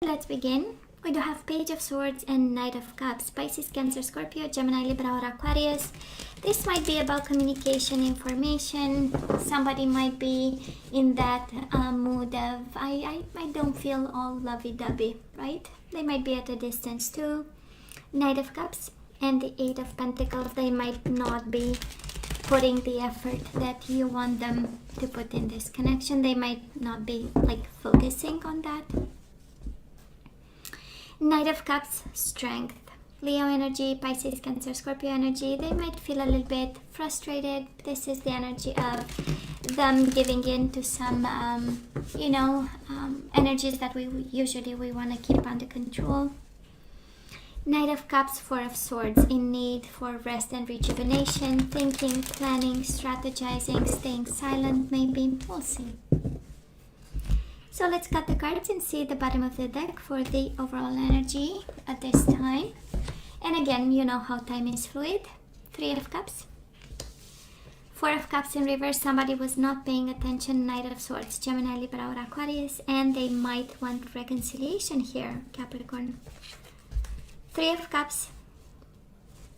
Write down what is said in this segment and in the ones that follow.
Let's begin. We do have Page of Swords and Knight of Cups. Pisces, Cancer, Scorpio, Gemini, Libra, or Aquarius. This might be about communication, information. Somebody might be in that mood of, I don't feel all lovey-dovey, right? They might be at a distance too. Knight of Cups and the Eight of Pentacles. They might not be putting the effort that you want them to put in this connection. They might not be like focusing on that. Knight of Cups, strength. Leo energy, Pisces, Cancer, Scorpio energy. They might feel a little bit frustrated. This is the energy of them giving in to some, energies that we want to keep under control. Knight of Cups, Four of Swords, in need for rest and rejuvenation, thinking, planning, strategizing, staying silent maybe. We'll see. So let's cut the cards and see the bottom of the deck for the overall energy at this time. And again, you know how time is fluid. Three of Cups. Four of Cups in reverse. Somebody was not paying attention. Knight of Swords, Gemini, Libra, or Aquarius. And they might want reconciliation here, Capricorn. Three of Cups.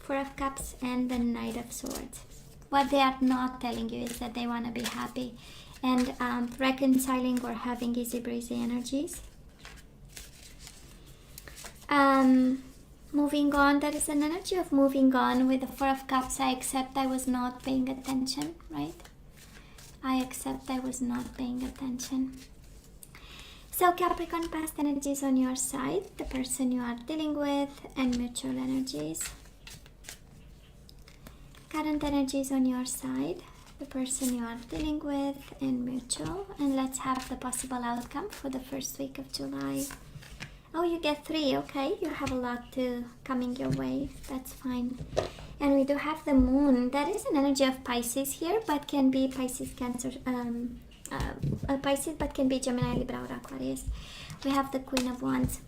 Four of Cups and the Knight of Swords. What they are not telling you is that they want to be happy and reconciling or having easy breezy energies. Moving on, there is an energy of moving on with the Four of Cups. I accept I was not paying attention, right? I accept I was not paying attention. So Capricorn, past energies on your side, the person you are dealing with, and mutual energies. Current energies on your side, the person you are dealing with, and mutual. And let's have the possible outcome for the first week of July. Oh, you get three. Okay, you have a lot coming your way. That's fine. And we do have the moon. That is an energy of Pisces here, but can be Pisces, Cancer, Pisces, but can be Gemini, Libra, or Aquarius. We have the Queen of Wands.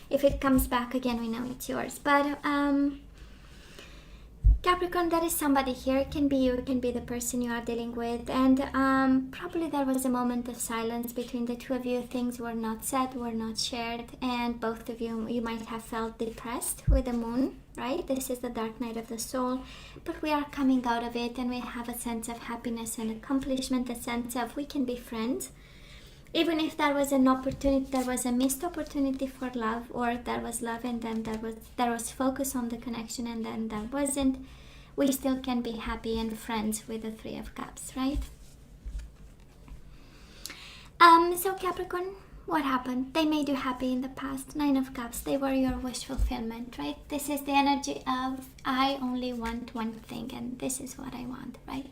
If it comes back again, we know it's yours. But Capricorn, there is somebody here. It can be you, it can be the person you are dealing with. And probably there was a moment of silence between the two of you. Things were not said, were not shared. And both of you might have felt depressed with the moon, right? This is the dark night of the soul. But we are coming out of it and we have a sense of happiness and accomplishment, a sense of we can be friends. Even if there was an opportunity, there was a missed opportunity for love, or there was love and then there was focus on the connection and then there wasn't, we still can be happy and friends with the Three of Cups, right? So Capricorn, what happened? They made you happy in the past. Nine of Cups, they were your wish fulfillment, right? This is the energy of I only want one thing and this is what I want, right?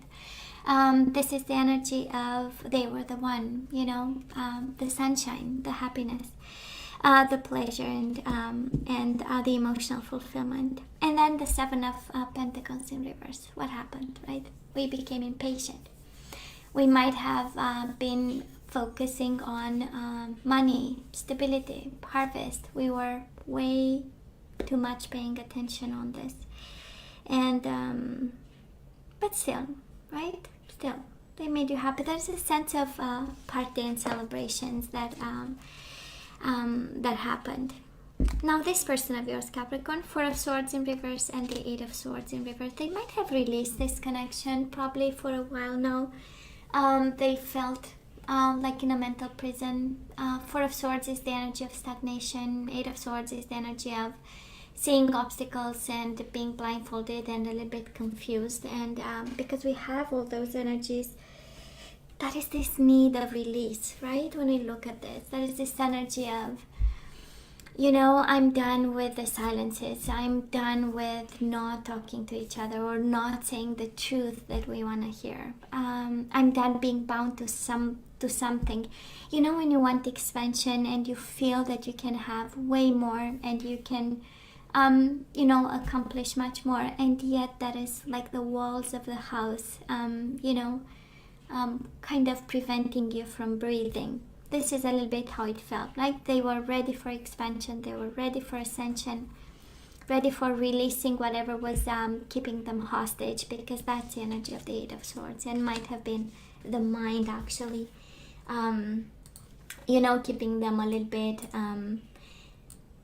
This is the energy of they were the one, the sunshine, the happiness, the pleasure, and the emotional fulfillment. And then the Seven of Pentacles in reverse. What happened, right? We became impatient. We might have been focusing on money, stability, harvest. We were way too much paying attention on this. And, but still, right? Still, they made you happy. There's a sense of party and celebrations that that happened. Now this person of yours, Capricorn, Four of Swords in reverse and the Eight of Swords in reverse, they might have released this connection probably for a while now. They felt like in a mental prison. Four of Swords is the energy of stagnation. Eight of Swords is the energy of seeing obstacles and being blindfolded and a little bit confused. And because we have all those energies, that is this need of release, right? When we look at this, there is this energy of, I'm done with the silences. I'm done with not talking to each other or not saying the truth that we want to hear. I'm done being bound to something. When you want expansion and you feel that you can have way more and you can accomplish much more, and yet that is like the walls of the house, kind of preventing you from breathing. This is a little bit how it felt. Like they were ready for expansion, they were ready for ascension, ready for releasing whatever was keeping them hostage, because that's the energy of the Eight of Swords and might have been the mind actually you know, keeping them a little bit,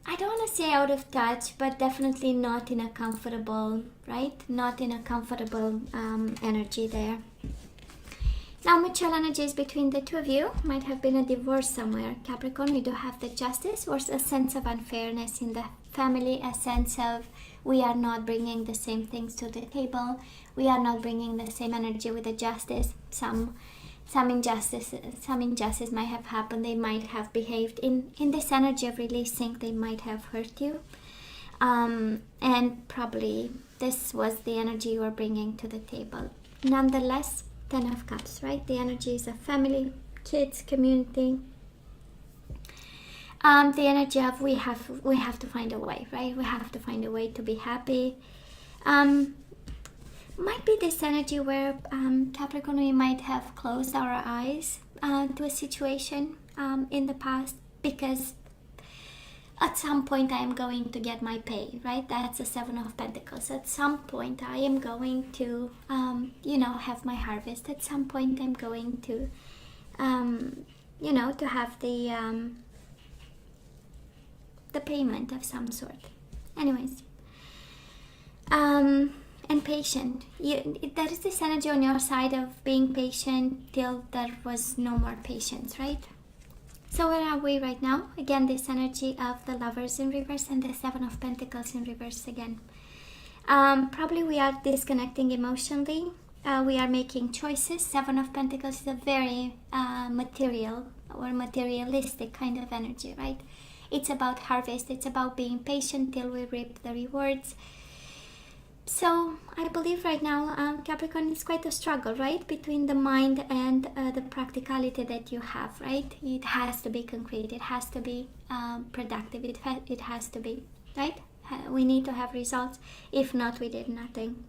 I don't want to say out of touch, but definitely not in a comfortable, right? Not in a comfortable energy there. Now, mutual energies between the two of you. Might have been a divorce somewhere. Capricorn, we do have the Justice, or a sense of unfairness in the family, a sense of we are not bringing the same things to the table. We are not bringing the same energy with the Justice. Some injustice might have happened. They might have behaved in this energy of releasing. They might have hurt you, and probably this was the energy you were bringing to the table. Nonetheless, 10 of Cups, right? The energy is of family, kids, community. The energy of we have to find a way, right? We have to find a way to be happy. Might be this energy where Capricorn, we might have closed our eyes to a situation in the past, because at some point I am going to get my pay, right? That's the 7 of Pentacles. At some point I am going to, you know, have my harvest. At some point I'm going to, you know, to have the payment of some sort. Anyways, and patient. There is this energy on your side of being patient till there was no more patience, right? So where are we right now? Again, this energy of the Lovers in reverse and the 7 of Pentacles in reverse again. Probably we are disconnecting emotionally. We are making choices. 7 of Pentacles is a very material or materialistic kind of energy, right? It's about harvest. It's about being patient till we reap the rewards. So I believe right now, Capricorn, is quite a struggle, right? Between the mind and the practicality that you have, right? It has to be concrete. It has to be productive. It has to be, right? We need to have results. If not, we did nothing.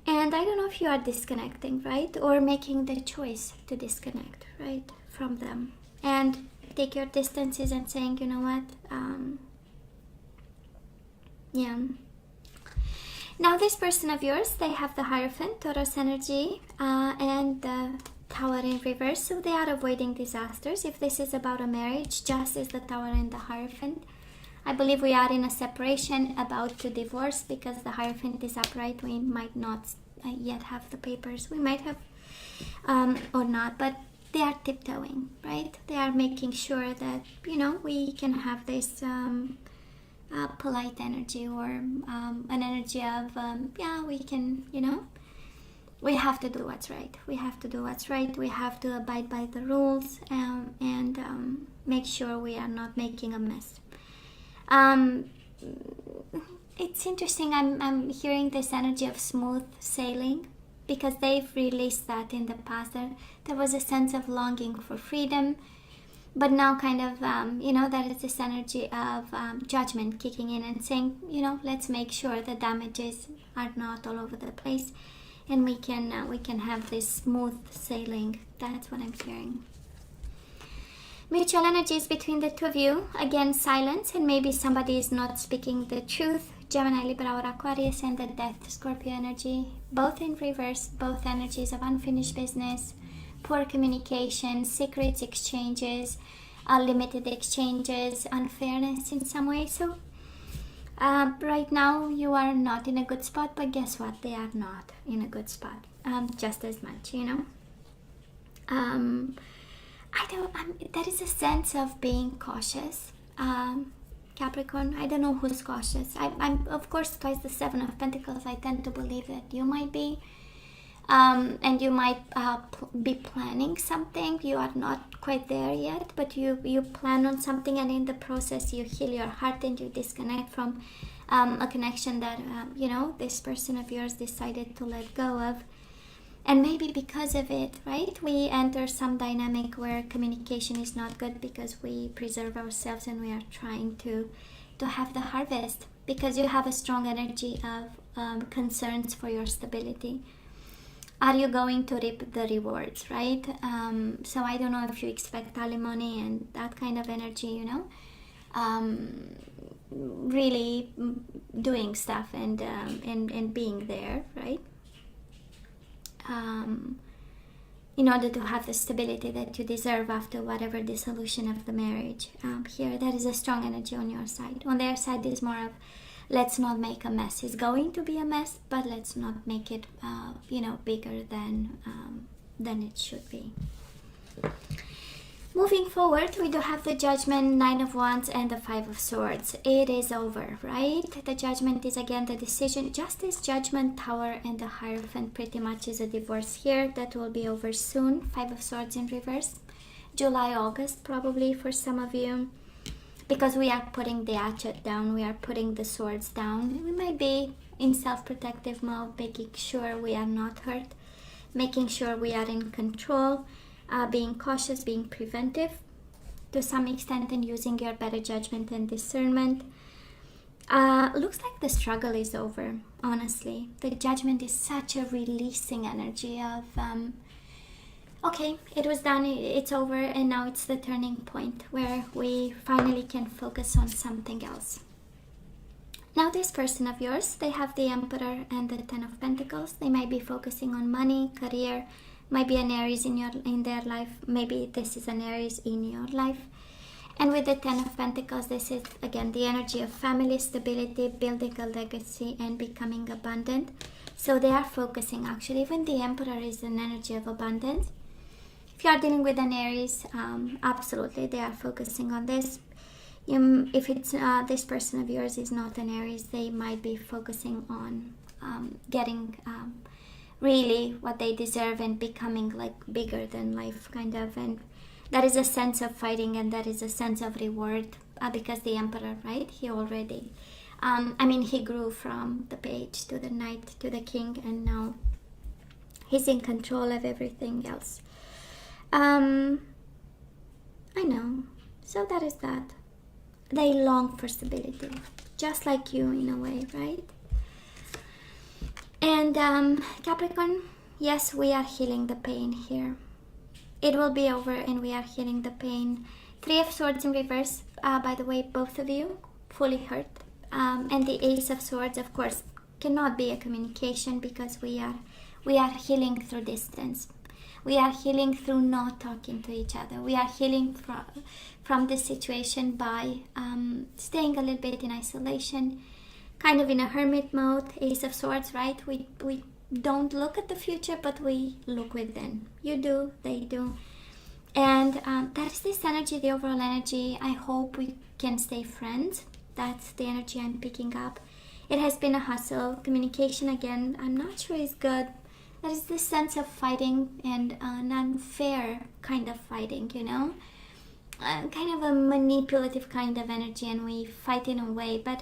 And I don't know if you are disconnecting, right? Or making the choice to disconnect, right? From them. And take your distances and saying, you know what? Yeah. Now this person of yours, they have the Hierophant, Taurus energy, and the Tower in reverse. So they are avoiding disasters. If this is about a marriage, just as the Tower and the Hierophant, I believe we are in a separation, about to divorce, because the Hierophant is upright. We might not yet have the papers. We might have or not, but they are tiptoeing, right? They are making sure that, you know, we can have this polite energy, or an energy of, yeah, we can, you know, we have to do what's right. We have to do what's right. We have to abide by the rules, and make sure we are not making a mess. It's interesting. I'm hearing this energy of smooth sailing, because they've released that in the past. There was a sense of longing for freedom, but now kind of, you know, there is this energy of judgment kicking in and saying, you know, let's make sure the damages are not all over the place, and we can have this smooth sailing. That's what I'm hearing. Mutual energies between the two of you. Again, silence, and maybe somebody is not speaking the truth. Gemini, Libra, or Aquarius, and the Death, Scorpio energy. Both in reverse, both energies of unfinished business, poor communication, secrets exchanges, unlimited exchanges, unfairness in some way. So right now you are not in a good spot, but guess what? They are not in a good spot just as much, you know. There is a sense of being cautious, Capricorn. I don't know who's cautious. I'm of course, twice the 7 of Pentacles. I tend to believe that you might be. And you might be planning something. You are not quite there yet, but you plan on something, and in the process you heal your heart and you disconnect from a connection that you know, this person of yours decided to let go of. And maybe because of it, right, we enter some dynamic where communication is not good, because we preserve ourselves and we are trying to have the harvest, because you have a strong energy of concerns for your stability. Are you going to reap the rewards, right? So I don't know if you expect alimony and that kind of energy, you know, really doing stuff and being there, right? in order to have the stability that you deserve after whatever dissolution of the marriage. Here, there is a strong energy on your side. On their side is more of, let's not make a mess. It's going to be a mess, but let's not make it, bigger than it should be. Moving forward, we do have the Judgment, Nine of Wands, and the Five of Swords. It is over, right? The Judgment is again the decision. Justice, Judgment, Tower, and the Hierophant pretty much is a divorce here. That will be over soon. Five of Swords in reverse. July, August probably for some of you. Because we are putting the hatchet down. We are putting the swords down. We might be in self-protective mode, making sure we are not hurt. Making sure we are in control. Being cautious, being preventive to some extent, and using your better judgment and discernment. Looks like the struggle is over, honestly. The Judgment is such a releasing energy of, okay, it was done, it's over, and now it's the turning point where we finally can focus on something else. Now this person of yours, they have the Emperor and the Ten of Pentacles. They might be focusing on money, career, might be an Aries in their life. Maybe this is an Aries in your life. And with the Ten of Pentacles, this is again the energy of family, stability, building a legacy, and becoming abundant. So they are focusing, actually, even the Emperor is an energy of abundance. If you are dealing with an Aries, absolutely, they are focusing on this. If it's this person of yours is not an Aries, they might be focusing on getting really what they deserve and becoming like bigger than life, kind of. And that is a sense of fighting, and that is a sense of reward, because the Emperor, right, he already he grew from the page to the knight to the king, and now he's in control of everything else. I know. So that is that. They long for stability, just like you in a way, right? And Capricorn, yes, we are healing the pain here. It will be over, and we are healing the pain. Three of Swords in reverse, by the way, both of you fully hurt. And the Ace of Swords, of course, cannot be a communication, because we are healing through distance. We are healing through not talking to each other. We are healing from this situation by staying a little bit in isolation, kind of in a hermit mode. Ace of Swords, right? We don't look at the future, but we look within. You do, they do. And that is this energy, the overall energy. I hope we can stay friends. That's the energy I'm picking up. It has been a hustle. Communication, again, I'm not sure is good. There is this sense of fighting, and an unfair kind of fighting, kind of a manipulative kind of energy, and we fight in a way. But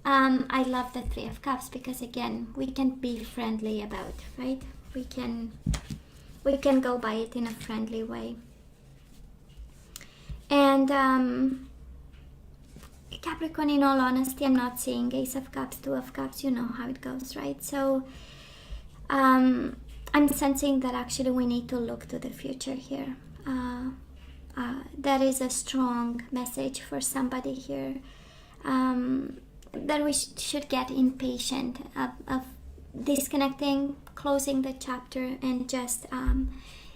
I love the Three of Cups, because again, we can be friendly about, right? We can go by it in a friendly way. And Capricorn, in all honesty, I'm not seeing Ace of Cups, Two of Cups. You know how it goes, right? So I'm sensing that actually we need to look to the future here. There is a strong message for somebody here, that we should get impatient of disconnecting, closing the chapter, and just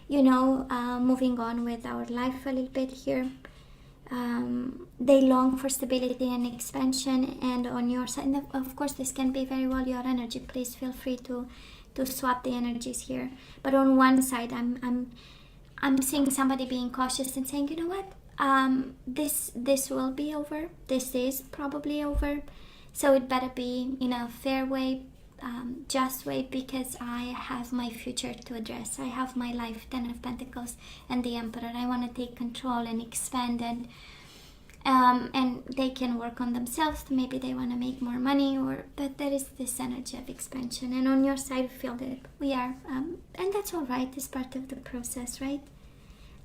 moving on with our life a little bit here. They long for stability and expansion, and on your side, and of course this can be very well your energy. Please feel free to swap the energies here. But on one side, I'm seeing somebody being cautious and saying, you know what, this will be over. This is probably over. So it better be in a fair way, just way, because I have my future to address. I have my life, Ten of Pentacles and the Emperor. I want to take control and expand, and they can work on themselves. Maybe they want to make more money, but there is this energy of expansion. And on your side, I feel that we are, and that's all right. It's part of the process, right?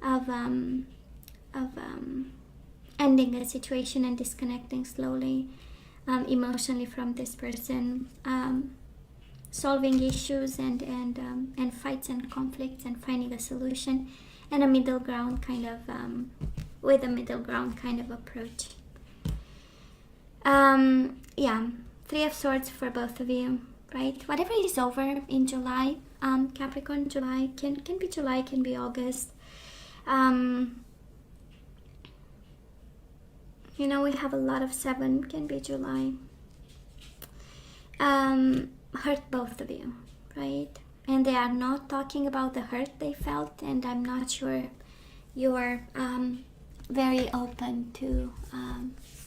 Of ending a situation and disconnecting slowly, emotionally from this person, solving issues and fights and conflicts, and finding a solution, and a middle ground kind of, with a middle ground kind of approach. Three of Swords for both of you, right? Whatever is over in July, Capricorn. July can be July, can be August. You know, we have a lot of 7, can be July. Hurt both of you, right? And they are not talking about the hurt they felt, and I'm not sure you're very open to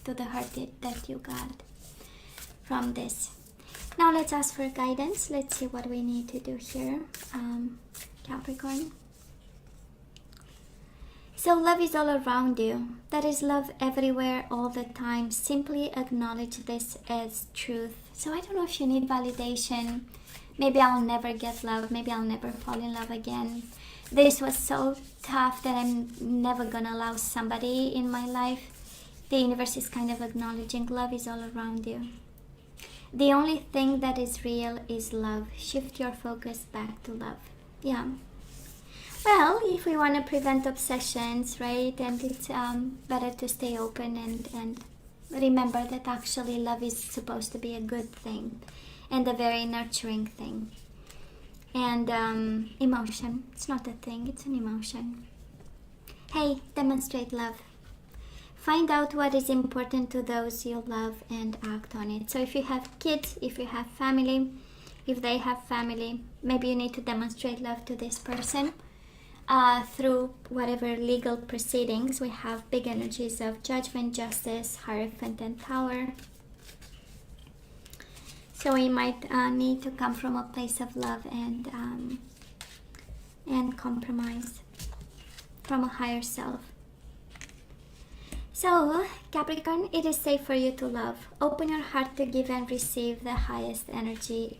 the hurt that you got from this. Now let's ask for guidance. Let's see what we need to do here, Capricorn. So love is all around you. There is love everywhere all the time. Simply acknowledge this as truth. So I don't know if you need validation. Maybe I'll never get love. Maybe I'll never fall in love again. This was so tough that I'm never gonna allow somebody in my life. The universe is kind of acknowledging love is all around you. The only thing that is real is love. Shift your focus back to love. Yeah. Well, if we want to prevent obsessions, right, and it's better to stay open and remember that actually love is supposed to be a good thing and a very nurturing thing. And emotion, it's not a thing, it's an emotion. Hey, demonstrate love. Find out what is important to those you love and act on it. So if you have kids, if you have family, if they have family, maybe you need to demonstrate love to this person. Through whatever legal proceedings. We have big energies of Judgment, Justice, Hierophant, and Tower. So we might need to come from a place of love and compromise from a higher self. So Capricorn, it is safe for you to love. Open your heart to give and receive the highest energy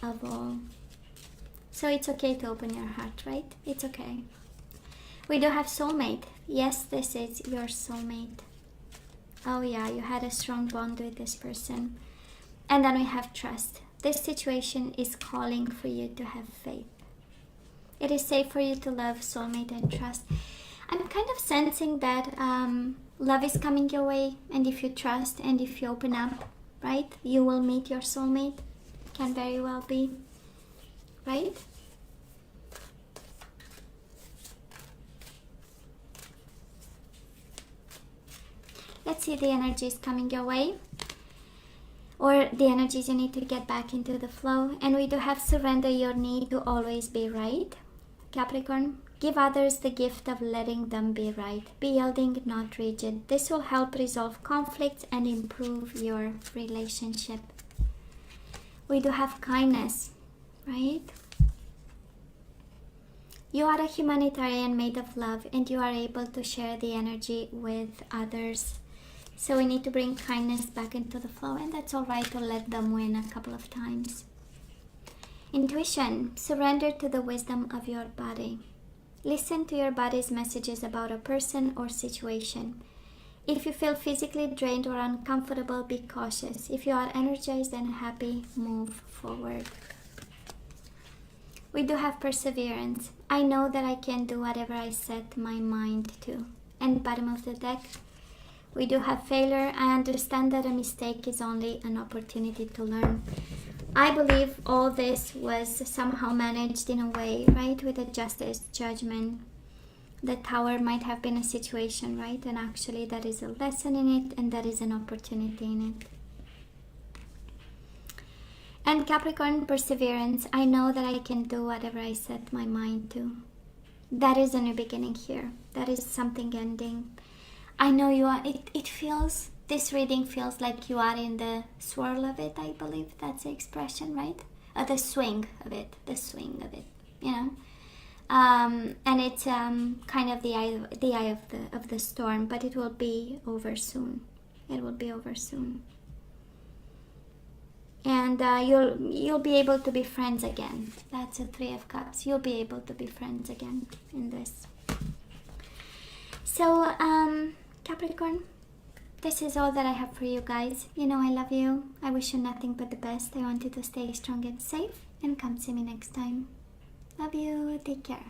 of all. So it's okay to open your heart, right? It's okay. We do have soulmate. Yes, this is your soulmate. Oh yeah, you had a strong bond with this person. And then we have trust. This situation is calling for you to have faith. It is safe for you to love, soulmate, and trust. I'm kind of sensing that love is coming your way. And if you trust and if you open up, right, you will meet your soulmate. Can very well be. Right? Let's see the energies coming your way. Or the energies you need to get back into the flow. And we do have surrender your need to always be right. Capricorn, give others the gift of letting them be right. Be yielding, not rigid. This will help resolve conflicts and improve your relationship. We do have kindness. Right? You are a humanitarian made of love, and you are able to share the energy with others. So we need to bring kindness back into the flow, and that's all right to let them win a couple of times. Intuition, surrender to the wisdom of your body. Listen to your body's messages about a person or situation. If you feel physically drained or uncomfortable, be cautious. If you are energized and happy, move forward. We do have perseverance. I know that I can do whatever I set my mind to. And bottom of the deck, we do have failure. I understand that a mistake is only an opportunity to learn. I believe all this was somehow managed in a way, right? With a justice, judgment. The Tower might have been a situation, right? And actually there is a lesson in it, and there is an opportunity in it. And Capricorn, perseverance. I know that I can do whatever I set my mind to. That is a new beginning here. That is something ending. I know you are, it feels, this reading feels like you are in the swirl of it, I believe that's the expression, right? The swing of it, you know? And it's kind of the eye of the storm, but it will be over soon. It will be over soon. And you'll be able to be friends again. That's a 3 of Cups. You'll be able to be friends again in this. So, Capricorn, this is all that I have for you guys. You know I love you. I wish you nothing but the best. I want you to stay strong and safe. And come see me next time. Love you. Take care.